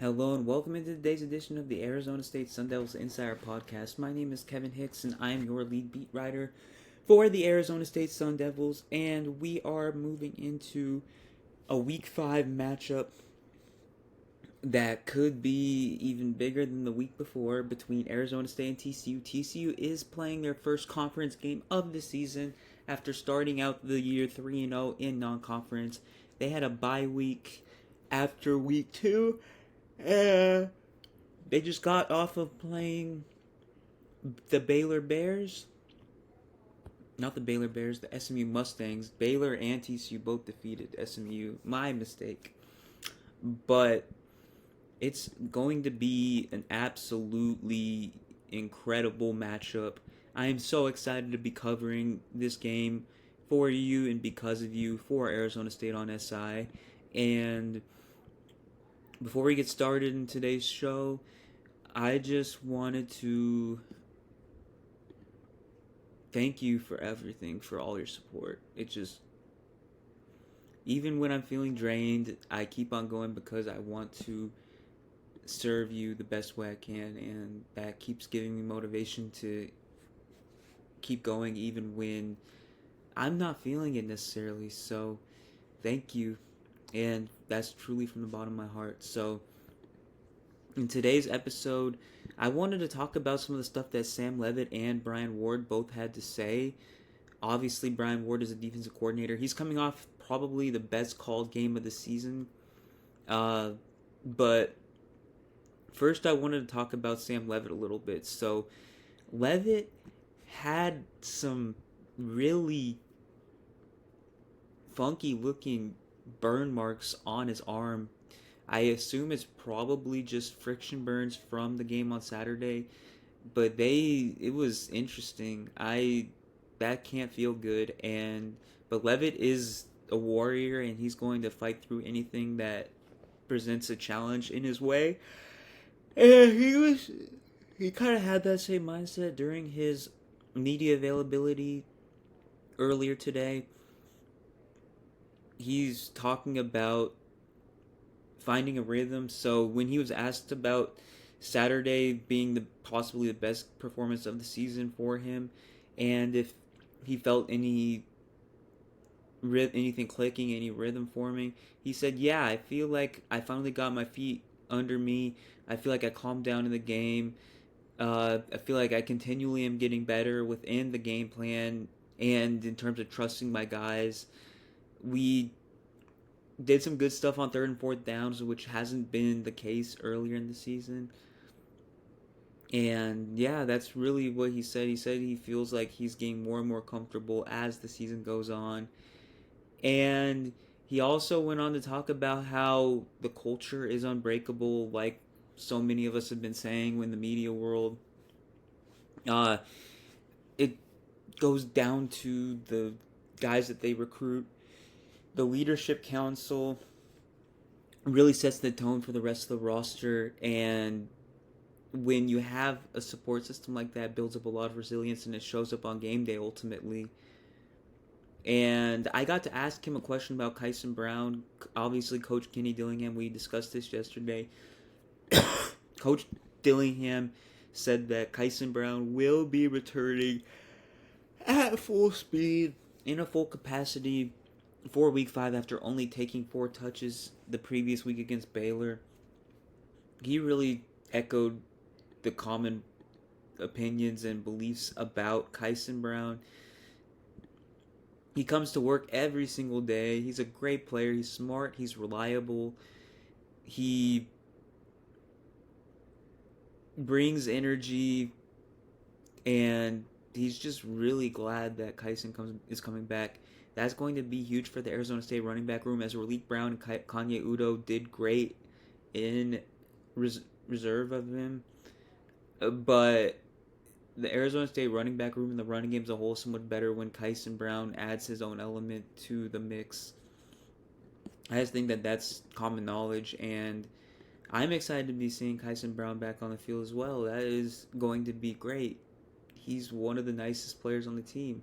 Hello and welcome into today's edition of the Arizona State Sun Devils Insider Podcast. My name is Kevin Hicks and I am your lead beat writer for the Arizona State Sun Devils, and we are moving into a Week 5 matchup that could be even bigger than the week before between Arizona State and TCU. TCU is playing their first conference game of the season after starting out the year 3-0 in non-conference. They had a bye week after week 2. And they just got off of playing the Baylor Bears. Not the Baylor Bears, the SMU Mustangs. Baylor and TCU both defeated SMU. My mistake. But it's going to be an absolutely incredible matchup. I am so excited to be covering this game for you and because of you for Arizona State on SI. And before we get started in today's show, I just wanted to thank you for everything, for all your support. Even when I'm feeling drained, I keep on going because I want to serve you the best way I can, and that keeps giving me motivation to keep going even when I'm not feeling it necessarily. So, thank you, and that's truly from the bottom of my heart. So, in today's episode, I wanted to talk about some of the stuff that Sam Leavitt and Brian Ward both had to say. Obviously, Brian Ward is a defensive coordinator. He's coming off probably the best called game of the season. But first, I wanted to talk about Sam Leavitt a little bit. So, Leavitt had some really funky looking burn marks on his arm. I assume it's probably just friction burns from the game on Saturday, but it was interesting. That can't feel good, but Leavitt is a warrior and he's going to fight through anything that presents a challenge in his way. And he kind of had that same mindset during his media availability earlier today. He's talking about finding a rhythm. So when he was asked about Saturday being possibly the best performance of the season for him, and if he felt anything clicking, any rhythm forming, he said, "Yeah, I feel like I finally got my feet under me. I feel like I calmed down in the game. I feel like I continually am getting better within the game plan and in terms of trusting my guys. We did some good stuff on third and fourth downs, which hasn't been the case earlier in the season." And yeah, that's really what he said. He said he feels like he's getting more and more comfortable as the season goes on. And he also went on to talk about how the culture is unbreakable, like so many of us have been saying in the media world. Uh, it goes down to the guys that they recruit. The leadership council really sets the tone for the rest of the roster, and when you have a support system like that, it builds up a lot of resilience and it shows up on game day ultimately. And I got to ask him a question about Kyson Brown. Obviously, Coach Kenny Dillingham, we discussed this yesterday. Coach Dillingham said that Kyson Brown will be returning at full speed in a full capacity for Week 5 after only taking 4 touches the previous week against Baylor. He really echoed the common opinions and beliefs about Kyson Brown. He comes to work every single day. He's a great player. He's smart. He's reliable. He brings energy, and he's just really glad that Kyson is coming back. That's going to be huge for the Arizona State running back room, as Raleek Brown and Kanye Udo did great in reserve of him. But the Arizona State running back room and the running game as a whole is somewhat better when Kyson Brown adds his own element to the mix. I just think that that's common knowledge, and I'm excited to be seeing Kyson Brown back on the field as well. That is going to be great. He's one of the nicest players on the team.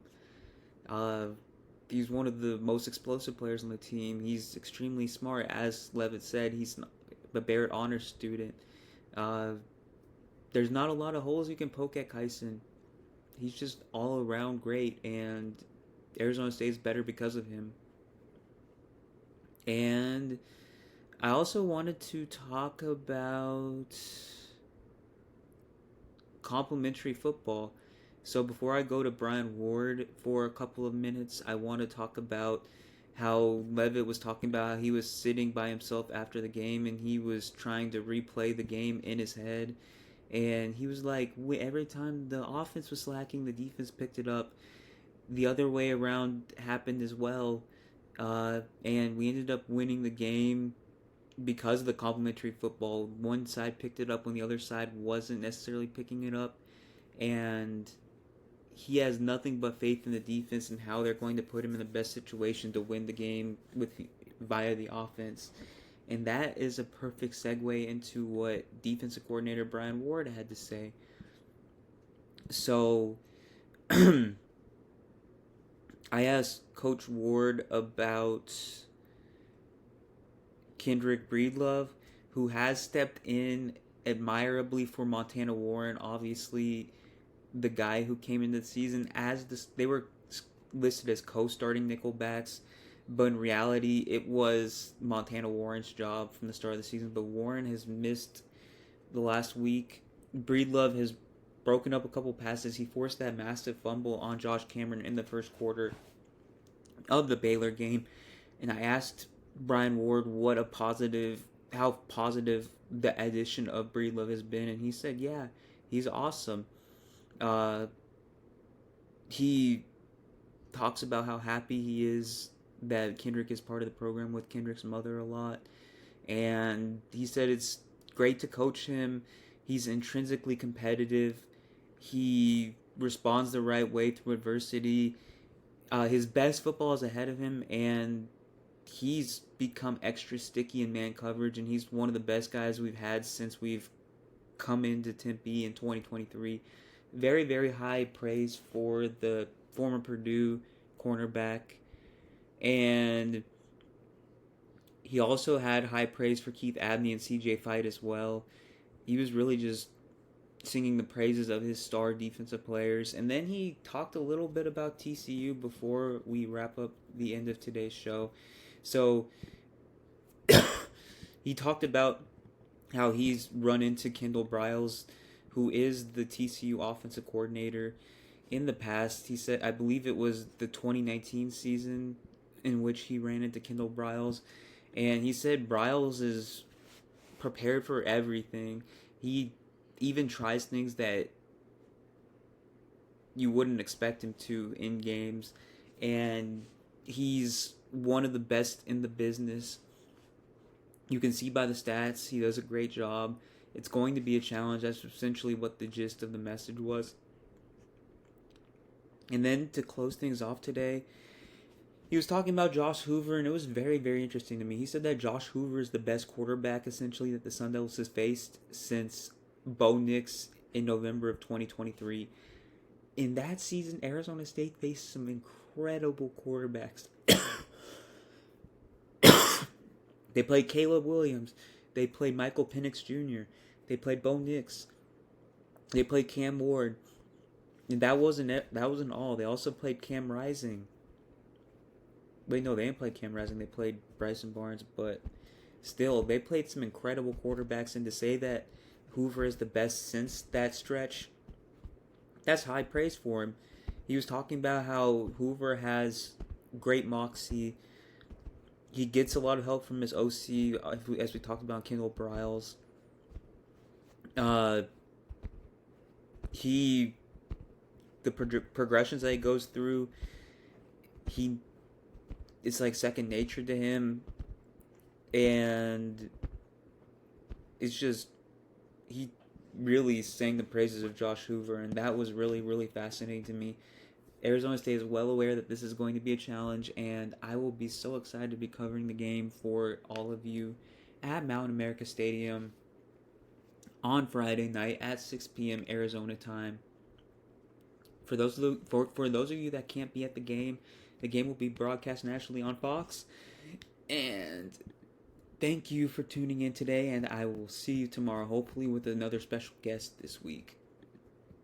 He's one of the most explosive players on the team. He's extremely smart. As Leavitt said, he's a Barrett Honors student. Uh, there's not a lot of holes you can poke at Kyson. He's just all around great, and Arizona State's better because of him. And I also wanted to talk about complimentary football. So before I go to Brian Ward for a couple of minutes, I want to talk about how Levitt was talking about how he was sitting by himself after the game and he was trying to replay the game in his head. And he was like, every time the offense was slacking, the defense picked it up. The other way around happened as well. And we ended up winning the game because of the complimentary football. One side picked it up when the other side wasn't necessarily picking it up. And he has nothing but faith in the defense and how they're going to put him in the best situation to win the game via the offense. And that is a perfect segue into what defensive coordinator Brian Ward had to say. So I asked Coach Ward about Kendrick Breedlove, who has stepped in admirably for Montana Warren. Obviously, the guy who came into the season they were listed as co-starting nickelbacks, but in reality, it was Montana Warren's job from the start of the season. But Warren has missed the last week. Breedlove has broken up a couple passes. He forced that massive fumble on Josh Cameron in the first quarter of the Baylor game, and I asked Brian Ward how positive the addition of Breedlove has been, and he said, yeah, he's awesome. He talks about how happy he is that Kendrick is part of the program with Kendrick's mother a lot, and he said it's great to coach him. He's intrinsically competitive. He responds the right way through adversity. His best football is ahead of him, and he's become extra sticky in man coverage, and he's one of the best guys we've had since we've come into Tempe in 2023. Very, very high praise for the former Purdue cornerback. And he also had high praise for Keith Abney and CJ Fight as well. He was really just singing the praises of his star defensive players. And then he talked a little bit about TCU before we wrap up the end of today's show. So he talked about how he's run into Kendall Briles, who is the TCU offensive coordinator in the past. He said, I believe it was the 2019 season in which he ran into Kendall Briles. And he said Briles is prepared for everything. He even tries things that you wouldn't expect him to in games. And he's one of the best in the business. You can see by the stats, he does a great job. It's going to be a challenge. That's essentially what the gist of the message was. And then to close things off today, he was talking about Josh Hoover, and it was very, very interesting to me. He said that Josh Hoover is the best quarterback, essentially, that the Sun Devils has faced since Bo Nix in November of 2023. In that season, Arizona State faced some incredible quarterbacks. They played Caleb Williams. They played Michael Penix Jr. They played Bo Nix. They played Cam Ward. And that wasn't all. They also played Cam Rising. Wait, no, they didn't play Cam Rising. They played Bryson Barnes. But still, they played some incredible quarterbacks. And to say that Hoover is the best since that stretch, that's high praise for him. He was talking about how Hoover has great moxie. He gets a lot of help from his OC, as we talked about, Kendall Briles. The progressions that he goes through, it's like second nature to him, and it's just, he really sang the praises of Josh Hoover, and that was really, really fascinating to me. Arizona State is well aware that this is going to be a challenge, and I will be so excited to be covering the game for all of you at Mountain America Stadium on Friday night at 6 p.m. Arizona time. For those of you that can't be at the game will be broadcast nationally on Fox, and Thank you for tuning in today, and I will see you tomorrow, hopefully with another special guest this week.